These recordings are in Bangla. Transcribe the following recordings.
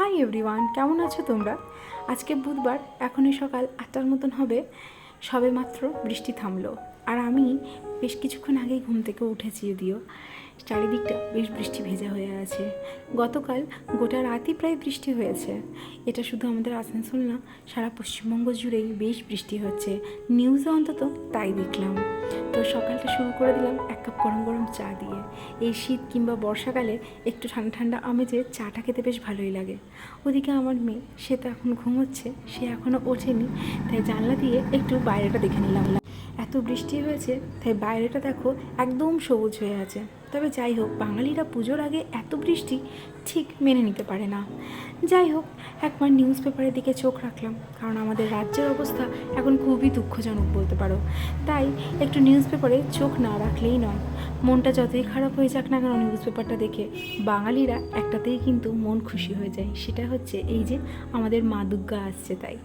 হাই এভরিওয়ান, কেমন আছো তোমরা? আজকে বুধবার, এখনই সকাল 8টার মতন হবে। সবে মাত্র বৃষ্টি থামলো, আর আমি বেশ কিছুক্ষণ আগেই ঘুম থেকে উঠেছি। যদিও চারিদিকটা বেশ বৃষ্টি ভেজা হয়ে আছে। গতকাল গোটা রাতই প্রায় বৃষ্টি হয়েছে। এটা শুধু আমাদের আসানসোল না, সারা পশ্চিমবঙ্গ জুড়েই বেশ বৃষ্টি হচ্ছে। নিউজে অন্তত তাই দেখলাম। তো সকালটা শুরু করে দিলাম এক কাপ গরম গরম চা দিয়ে। এই শীত কিংবা বর্ষাকালে একটু ঠান্ডা ঠান্ডা আমেজে চাটা খেতে বেশ ভালোই লাগে। ওদিকে আমার মেয়ে, সে তো এখন ঘুমোচ্ছে, সে এখনও ওঠেনি। তাই জানলা দিয়ে একটু বাইরেটা দেখে নিলাম। এত বৃষ্টি হয়েছে, তাই বাইরেটা দেখো একদম সবুজ হয়ে আছে। তবে যাই হোক, বাঙালিরা পুজোর আগে এত বৃষ্টি ঠিক মেনে নিতে পারে না। যাই হোক, একবার নিউজ পেপারের দিকে চোখ রাখলাম, কারণ আমাদের রাজ্যের অবস্থা এখন খুবই দুঃখজনক বলতে পারো। তাই একটু নিউজ পেপারে চোখ না রাখলেই নয়। মনটা যতই খারাপ হয়ে যাক না কেন, নিউজ পেপারটা দেখে বাঙালিরা একটাতেই কিন্তু মন খুশি হয়ে যায়। সেটা হচ্ছে এই যে আমাদের মা দুর্গা আসছে। তাই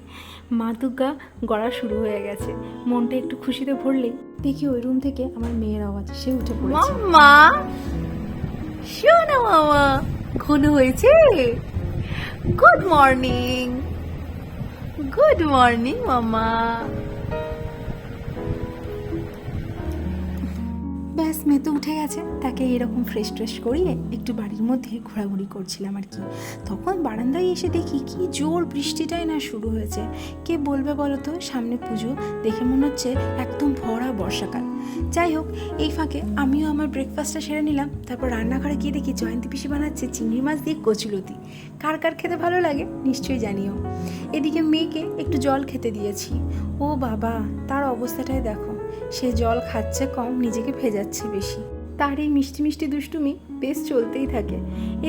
মা দুর্গা গড়া শুরু হয়ে গেছে। মনটা একটু খুশিতে ভরলেই দেখি ওই রুম থেকে আমার মেয়ের আওয়াজ, সে উঠে পড়েছে। মাম্মা, শোনো মামা, ঘন হয়েছে। গুড মর্নিং, গুড মর্নিং মামা। ব্যাস, মেয়ে তো উঠে গেছে। তাকে এরকম ফ্রেশ ট্রেশ করিয়ে একটু বাড়ির মধ্যে ঘোরাঘুরি করছিলাম আর কি। তখন বারান্দায় এসে দেখি কি জোর বৃষ্টিটাই না শুরু হয়েছে। কে বলবে বলো তো, সামনে পুজো, দেখে মনে হচ্ছে একদম ভরা বর্ষাকাল। যাই হোক, এই ফাঁকে আমিও আমার ব্রেকফাস্টটা সেরে নিলাম। তারপর রান্নাঘরে গিয়ে দেখি জয়ন্তী পিসি বানাচ্ছে চিংড়ি মাছ দিয়ে কচুলতি। কার কার খেতে ভালো লাগে নিশ্চয়ই জানিও। এদিকে মেয়েকে একটু জল খেতে দিয়েছি। ও বাবা, তার অবস্থাটাই দেখো। সে জল খাচ্ছে কম, নিজেকে ভেজাচ্ছে বেশি। তার এই মিষ্টি মিষ্টি দুষ্টুমি বেশ চলতেই থাকে।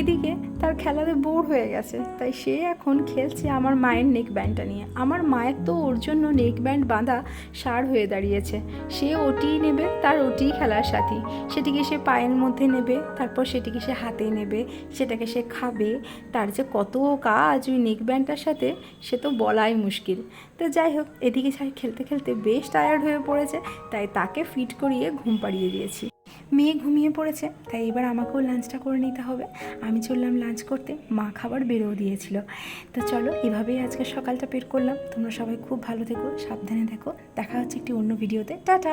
এদিকে তার খেলাতে বোর হয়ে গেছে, তাই সে এখন খেলছে আমার মায়ের নেক ব্যান্ডটা নিয়ে। আমার মায়ের তো ওর জন্য নেক ব্যান্ড বাঁধা সার হয়ে দাঁড়িয়েছে। সে ওটিই নেবে, তার ওটিই খেলার সাথী। সেটিকে সে পায়ের মধ্যে নেবে, তারপর সেটিকে সে হাতে নেবে, সেটাকে সে খাবে। তার যে কত কাজ ওই নেক ব্যান্ডটার সাথে, সে তো বলাই মুশকিল। তো যাই হোক, এদিকে খেলতে খেলতে বেশ টায়ার্ড হয়ে পড়েছে, তাই তাকে ফিট করিয়ে ঘুম পাড়িয়ে দিয়েছি। মেয়ে ঘুমিয়ে পড়েছে, তাই এবার আমাকেও লাঞ্চটা করে নিতে হবে। আমি চললাম লাঞ্চ করতে, মা খাবার বেরোও দিয়েছিল। তো চলো, এভাবেই আজকে সকালটা পের করলাম। তোমরা সবাই খুব ভালো থেকো, সাবধানে থেকো। দেখা হচ্ছে একটি অন্য ভিডিওতে। টাটা।